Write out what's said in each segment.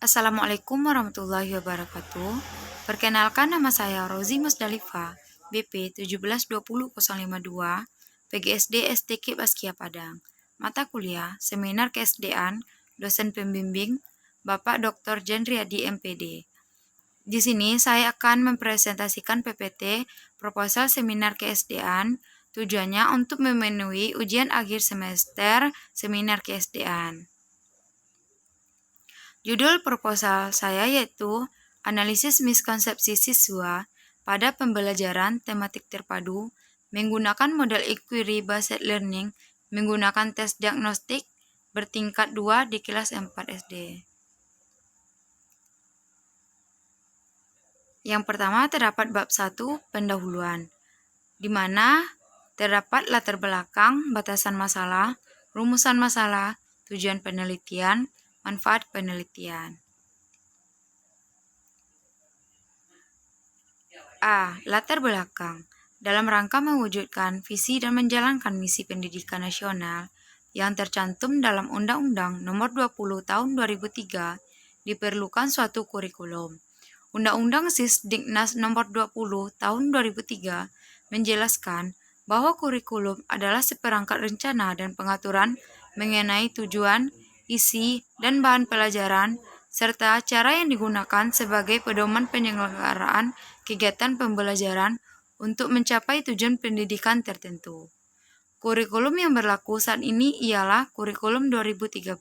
Assalamualaikum warahmatullahi wabarakatuh. Perkenalkan, nama saya Rozi Musdalifah, BP 1720052, PGSD STK Baskia Padang. Mata kuliah Seminar KSDan, dosen pembimbing Bapak Dr. Jendriadi MPD. Di sini saya akan mempresentasikan PPT proposal seminar KSDan. Tujuannya untuk memenuhi ujian akhir semester seminar KSDan. Judul proposal saya yaitu Analisis Miskonsepsi Siswa pada Pembelajaran Tematik Terpadu menggunakan model Inquiry Based Learning menggunakan tes diagnostik bertingkat 2 di kelas 4 SD. Yang pertama terdapat bab 1 pendahuluan, di mana terdapat latar belakang, batasan masalah, rumusan masalah, tujuan penelitian, manfaat penelitian. A. Latar belakang. Dalam rangka mewujudkan visi dan menjalankan misi pendidikan nasional yang tercantum dalam Undang-Undang Nomor 20 Tahun 2003, diperlukan suatu kurikulum. Undang-Undang Sisdiknas Nomor 20 Tahun 2003 menjelaskan bahwa kurikulum adalah seperangkat rencana dan pengaturan mengenai tujuan, isi, dan bahan pelajaran, serta cara yang digunakan sebagai pedoman penyelenggaraan kegiatan pembelajaran untuk mencapai tujuan pendidikan tertentu. Kurikulum yang berlaku saat ini ialah kurikulum 2013.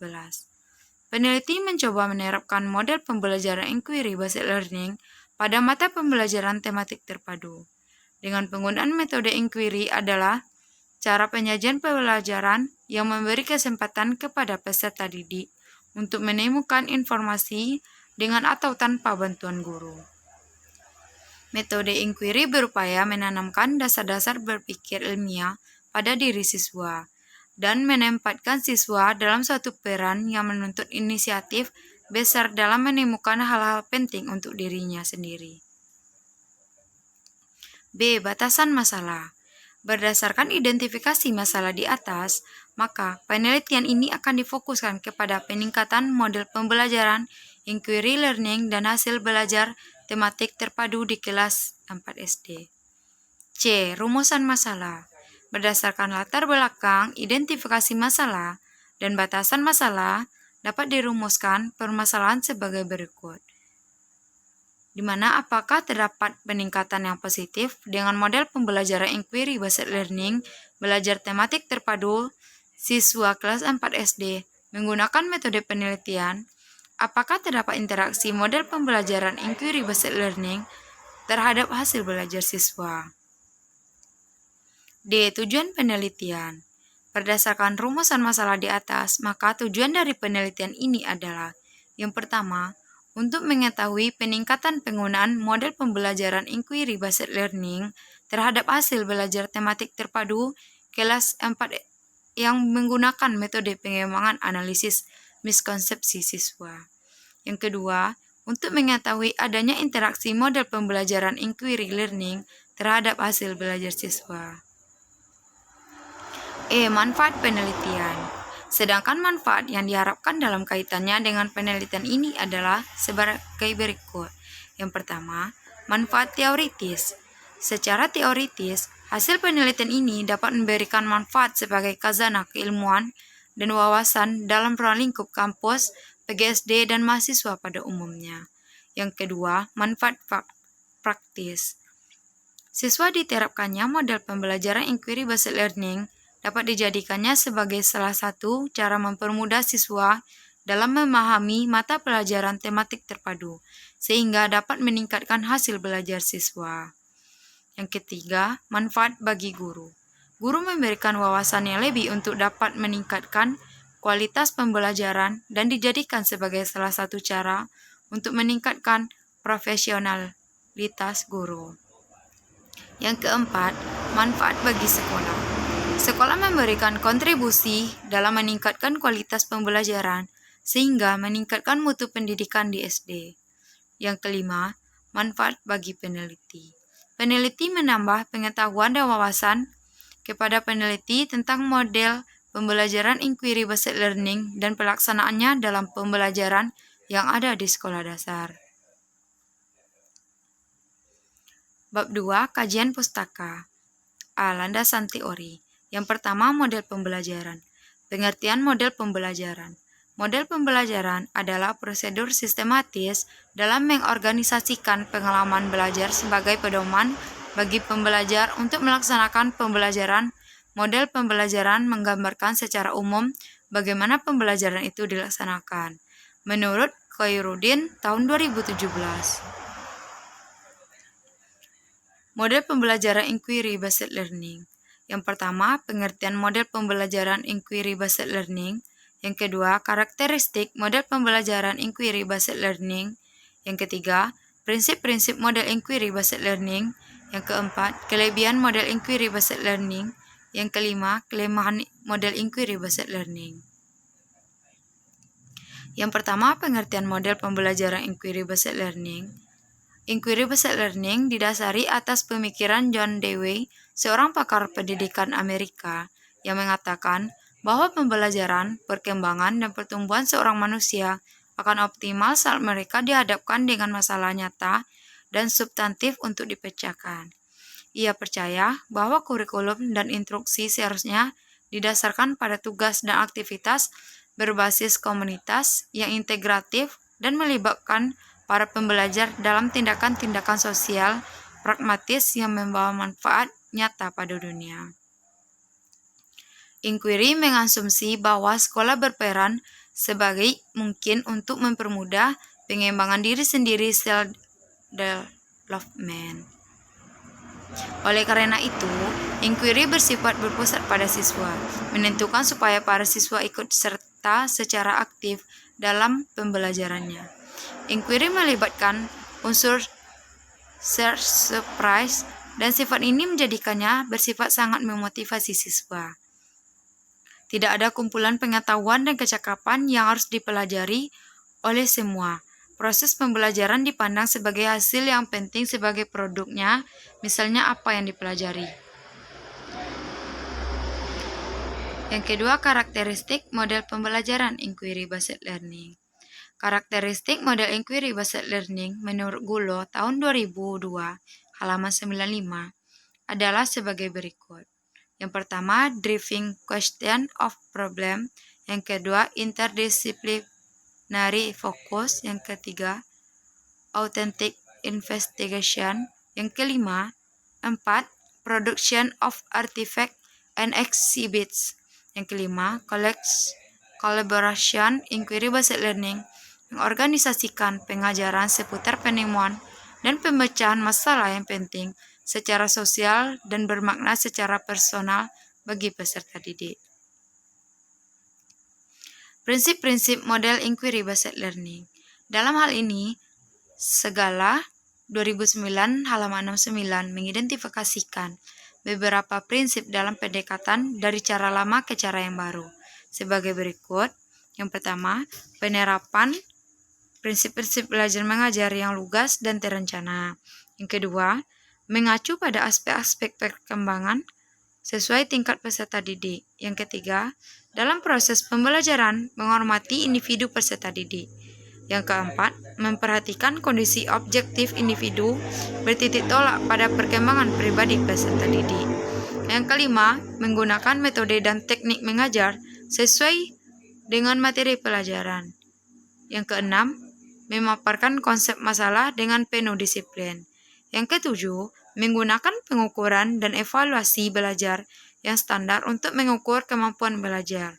Peneliti mencoba menerapkan model pembelajaran Inquiry Based Learning pada mata pembelajaran tematik terpadu. Dengan penggunaan metode inquiry adalah cara penyajian pembelajaran yang memberi kesempatan kepada peserta didik untuk menemukan informasi dengan atau tanpa bantuan guru. Metode inquiry berupaya menanamkan dasar-dasar berpikir ilmiah pada diri siswa dan menempatkan siswa dalam suatu peran yang menuntut inisiatif besar dalam menemukan hal-hal penting untuk dirinya sendiri. B. Batasan masalah. Berdasarkan identifikasi masalah di atas, maka penelitian ini akan difokuskan kepada peningkatan model pembelajaran, inquiry learning, dan hasil belajar tematik terpadu di kelas 4 SD. C. Rumusan masalah. Berdasarkan latar belakang, identifikasi masalah, dan batasan masalah, dapat dirumuskan permasalahan sebagai berikut. Di mana apakah terdapat peningkatan yang positif dengan model pembelajaran Inquiry Based Learning, belajar tematik terpadu, siswa kelas 4 SD menggunakan metode penelitian, apakah terdapat interaksi model pembelajaran Inquiry Based Learning terhadap hasil belajar siswa. D. Tujuan penelitian. Berdasarkan rumusan masalah di atas, maka tujuan dari penelitian ini adalah yang pertama, untuk mengetahui peningkatan penggunaan model pembelajaran Inquiry Based Learning terhadap hasil belajar tematik terpadu kelas 4 yang menggunakan metode pengembangan analisis miskonsepsi siswa. Yang kedua, untuk mengetahui adanya interaksi model pembelajaran Inquiry Learning terhadap hasil belajar siswa. E. Manfaat penelitian. Sedangkan manfaat yang diharapkan dalam kaitannya dengan penelitian ini adalah sebagai berikut. Yang pertama, manfaat teoritis. Secara teoritis, hasil penelitian ini dapat memberikan manfaat sebagai khazanah keilmuan dan wawasan dalam ruang lingkup kampus, PGSD, dan mahasiswa pada umumnya. Yang kedua, manfaat praktis. Siswa diterapkannya model pembelajaran Inquiry Based Learning dapat dijadikannya sebagai salah satu cara mempermudah siswa dalam memahami mata pelajaran tematik terpadu, sehingga dapat meningkatkan hasil belajar siswa. Yang ketiga, manfaat bagi guru. Guru memberikan wawasan yang lebih untuk dapat meningkatkan kualitas pembelajaran dan dijadikan sebagai salah satu cara untuk meningkatkan profesionalitas guru. Yang keempat, manfaat bagi sekolah. Sekolah memberikan kontribusi dalam meningkatkan kualitas pembelajaran sehingga meningkatkan mutu pendidikan di SD. Yang kelima, manfaat bagi peneliti. Peneliti menambah pengetahuan dan wawasan kepada peneliti tentang model pembelajaran Inquiry Based Learning dan pelaksanaannya dalam pembelajaran yang ada di sekolah dasar. Bab 2. Kajian pustaka. A. Landasan teori. Yang pertama, model pembelajaran. Pengertian model pembelajaran. Model pembelajaran adalah prosedur sistematis dalam mengorganisasikan pengalaman belajar sebagai pedoman bagi pembelajar untuk melaksanakan pembelajaran. Model pembelajaran menggambarkan secara umum bagaimana pembelajaran itu dilaksanakan. Menurut Khairuddin tahun 2017. Model pembelajaran inquiry-based learning. Yang pertama, pengertian model pembelajaran inquiry-based learning. Yang kedua, karakteristik model pembelajaran inquiry-based learning. Yang ketiga, prinsip-prinsip model inquiry-based learning. Yang keempat, kelebihan model inquiry-based learning. Yang kelima, kelemahan model inquiry-based learning. Yang pertama, pengertian model pembelajaran inquiry-based learning. Inquiry-based learning didasari atas pemikiran John Dewey, seorang pakar pendidikan Amerika, yang mengatakan bahwa pembelajaran, perkembangan, dan pertumbuhan seorang manusia akan optimal saat mereka dihadapkan dengan masalah nyata dan substantif untuk dipecahkan. Ia percaya bahwa kurikulum dan instruksi seharusnya didasarkan pada tugas dan aktivitas berbasis komunitas yang integratif dan melibatkan para pembelajar dalam tindakan-tindakan sosial pragmatis yang membawa manfaat nyata pada dunia. Inquiry mengasumsi bahwa sekolah berperan sebagai mungkin untuk mempermudah pengembangan diri sendiri self-development. Oleh karena itu, inquiry bersifat berpusat pada siswa, menentukan supaya para siswa ikut serta secara aktif dalam pembelajarannya. Inquiry melibatkan unsur surprise dan sifat ini menjadikannya bersifat sangat memotivasi siswa. Tidak ada kumpulan pengetahuan dan kecakapan yang harus dipelajari oleh semua. Proses pembelajaran dipandang sebagai hasil yang penting sebagai produknya, misalnya apa yang dipelajari. Yang kedua, karakteristik model pembelajaran inquiry-based learning. Karakteristik model inquiry-based learning menurut Gulo tahun 2002, halaman 95, adalah sebagai berikut. Yang pertama, driving question of problem. Yang kedua, interdisciplinary focus. Yang ketiga, authentic investigation. Yang kelima, 4, production of artifact and exhibits. Yang kelima, collaboration inquiry-based learning, mengorganisasikan pengajaran seputar penemuan dan pemecahan masalah yang penting secara sosial dan bermakna secara personal bagi peserta didik. Prinsip-prinsip model inquiry-based learning. Dalam hal ini, Segala 2009 halaman 69 mengidentifikasikan beberapa prinsip dalam pendekatan dari cara lama ke cara yang baru. Sebagai berikut. Yang pertama, penerapan prinsip-prinsip belajar mengajar yang lugas dan terencana. Yang kedua, mengacu pada aspek-aspek perkembangan sesuai tingkat peserta didik. Yang ketiga, dalam proses pembelajaran menghormati individu peserta didik. Yang keempat, memperhatikan kondisi objektif individu bertitik tolak pada perkembangan pribadi peserta didik. Yang kelima, menggunakan metode dan teknik mengajar sesuai dengan materi pelajaran. Yang keenam, memaparkan konsep masalah dengan penuh disiplin. Yang ketujuh, menggunakan pengukuran dan evaluasi belajar yang standar untuk mengukur kemampuan belajar.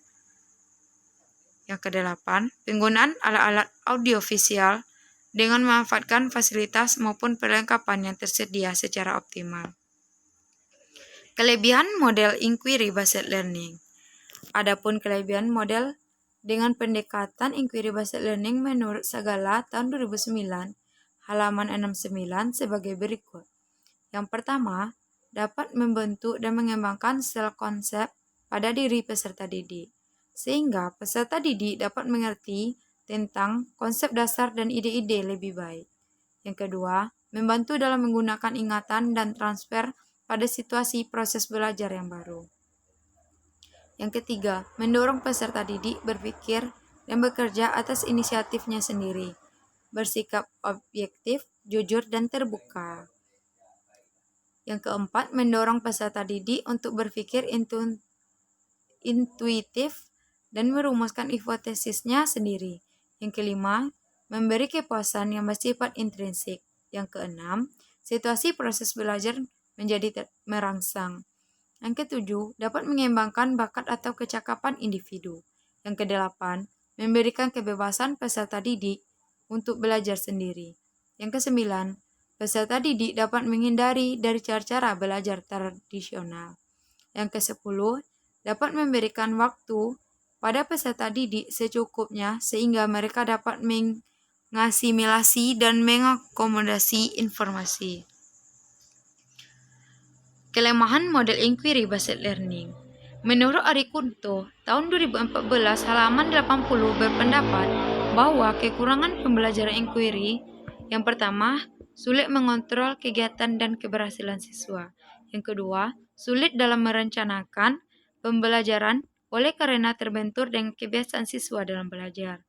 Yang kedelapan, penggunaan alat-alat audiovisual dengan memanfaatkan fasilitas maupun perlengkapan yang tersedia secara optimal. Kelebihan model inquiry-based learning. Adapun kelebihan model dengan pendekatan inquiry-based learning menurut Segala tahun 2009, halaman 69 sebagai berikut. Yang pertama, dapat membentuk dan mengembangkan self-konsep pada diri peserta didik, sehingga peserta didik dapat mengerti tentang konsep dasar dan ide-ide lebih baik. Yang kedua, membantu dalam menggunakan ingatan dan transfer pada situasi proses belajar yang baru. Yang ketiga, mendorong peserta didik berpikir dan bekerja atas inisiatifnya sendiri, bersikap objektif, jujur, dan terbuka. Yang keempat, mendorong peserta didik untuk berpikir intuitif dan merumuskan hipotesisnya sendiri. Yang kelima, memberi kepuasan yang bersifat intrinsik. Yang keenam, situasi proses belajar menjadi merangsang. Yang ketujuh, dapat mengembangkan bakat atau kecakapan individu. Yang kedelapan, memberikan kebebasan peserta didik untuk belajar sendiri. Yang kesembilan, peserta didik dapat menghindari dari cara-cara belajar tradisional. Yang kesepuluh, dapat memberikan waktu pada peserta didik secukupnya sehingga mereka dapat mengasimilasi dan mengakomodasi informasi. Kelemahan model inquiry based learning. Menurut Ari Kunto, tahun 2014 halaman 80 berpendapat bahwa kekurangan pembelajaran inquiry yang pertama, sulit mengontrol kegiatan dan keberhasilan siswa. Yang kedua, sulit dalam merencanakan pembelajaran oleh karena terbentur dengan kebiasaan siswa dalam belajar.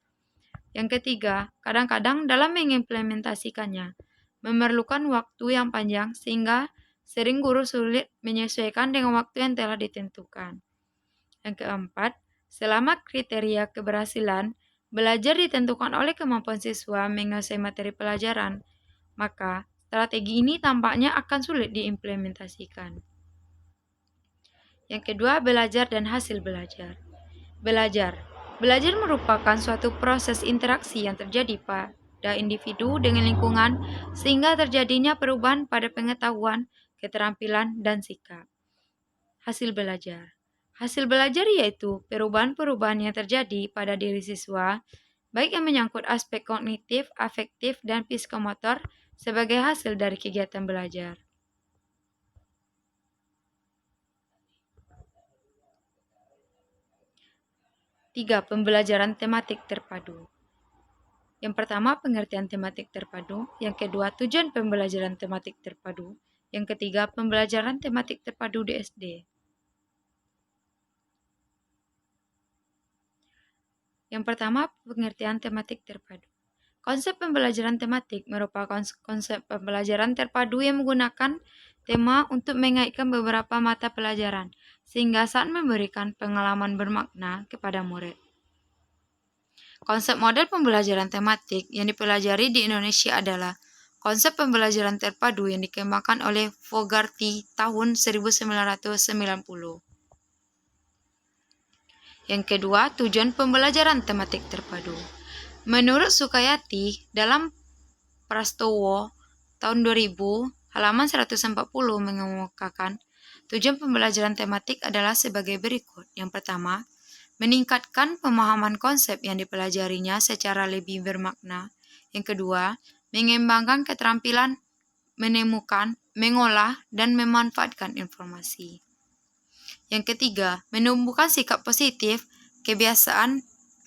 Yang ketiga, kadang-kadang dalam mengimplementasikannya, memerlukan waktu yang panjang sehingga sering guru sulit menyesuaikan dengan waktu yang telah ditentukan. Yang keempat, selama kriteria keberhasilan belajar ditentukan oleh kemampuan siswa menguasai materi pelajaran, maka strategi ini tampaknya akan sulit diimplementasikan. Yang kedua, belajar dan hasil belajar. Belajar merupakan suatu proses interaksi yang terjadi pada individu dengan lingkungan sehingga terjadinya perubahan pada pengetahuan, keterampilan, dan sikap. Hasil belajar yaitu perubahan-perubahan yang terjadi pada diri siswa, baik yang menyangkut aspek kognitif, afektif, dan psikomotor sebagai hasil dari kegiatan belajar. Tiga, pembelajaran tematik terpadu. Yang pertama, pengertian tematik terpadu. Yang kedua, tujuan pembelajaran tematik terpadu. Yang ketiga, pembelajaran tematik terpadu di SD. Yang pertama, pengertian tematik terpadu. Konsep pembelajaran tematik merupakan konsep pembelajaran terpadu yang menggunakan tema untuk mengaitkan beberapa mata pelajaran, sehingga saat memberikan pengalaman bermakna kepada murid. Konsep model pembelajaran tematik yang dipelajari di Indonesia adalah konsep pembelajaran terpadu yang dikembangkan oleh Fogarty tahun 1990. Yang kedua, tujuan pembelajaran tematik terpadu. Menurut Sukayati, dalam Prastowo tahun 2000, halaman 140 mengemukakan tujuan pembelajaran tematik adalah sebagai berikut. Yang pertama, meningkatkan pemahaman konsep yang dipelajarinya secara lebih bermakna. Yang kedua, mengembangkan keterampilan menemukan, mengolah, dan memanfaatkan informasi. Yang ketiga, menumbuhkan sikap positif, kebiasaan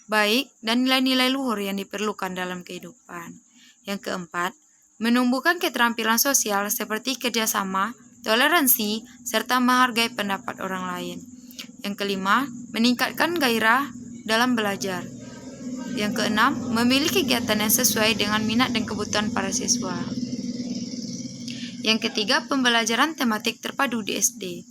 baik, dan nilai-nilai luhur yang diperlukan dalam kehidupan. Yang keempat, menumbuhkan keterampilan sosial seperti kerjasama, toleransi, serta menghargai pendapat orang lain. Yang kelima, meningkatkan gairah dalam belajar. Yang keenam, memilih kegiatan yang sesuai dengan minat dan kebutuhan para siswa. Yang ketiga, pembelajaran tematik terpadu di SD.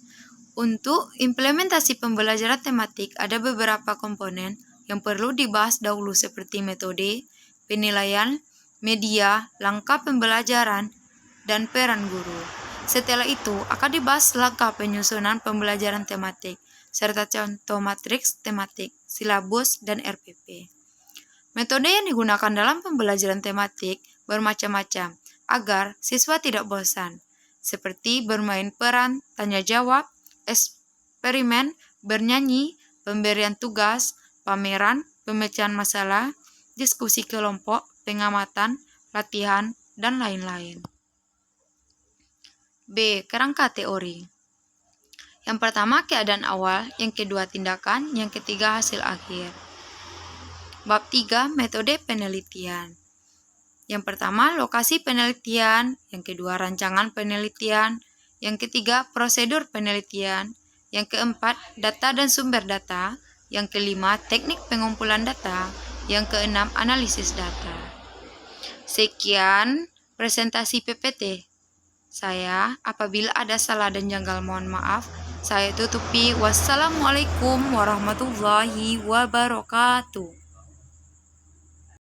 Untuk implementasi pembelajaran tematik ada beberapa komponen yang perlu dibahas dahulu seperti metode, penilaian, media, langkah pembelajaran, dan peran guru. Setelah itu akan dibahas langkah penyusunan pembelajaran tematik, serta contoh matriks tematik, silabus, dan RPP. Metode yang digunakan dalam pembelajaran tematik bermacam-macam agar siswa tidak bosan, seperti bermain peran, tanya jawab, eksperimen, bernyanyi, pemberian tugas, pameran, pemecahan masalah, diskusi kelompok, pengamatan, latihan, dan lain-lain. B. Kerangka teori. Yang pertama, keadaan awal, yang kedua, tindakan, yang ketiga, hasil akhir. Bab 3, metode penelitian. Yang pertama, lokasi penelitian, yang kedua, rancangan penelitian, yang ketiga, prosedur penelitian, yang keempat, data dan sumber data, yang kelima, teknik pengumpulan data, Yang keenam, analisis data. Sekian presentasi PPT saya. Apabila ada salah dan janggal, mohon maaf. Saya tutupi. Wassalamualaikum warahmatullahi wabarakatuh.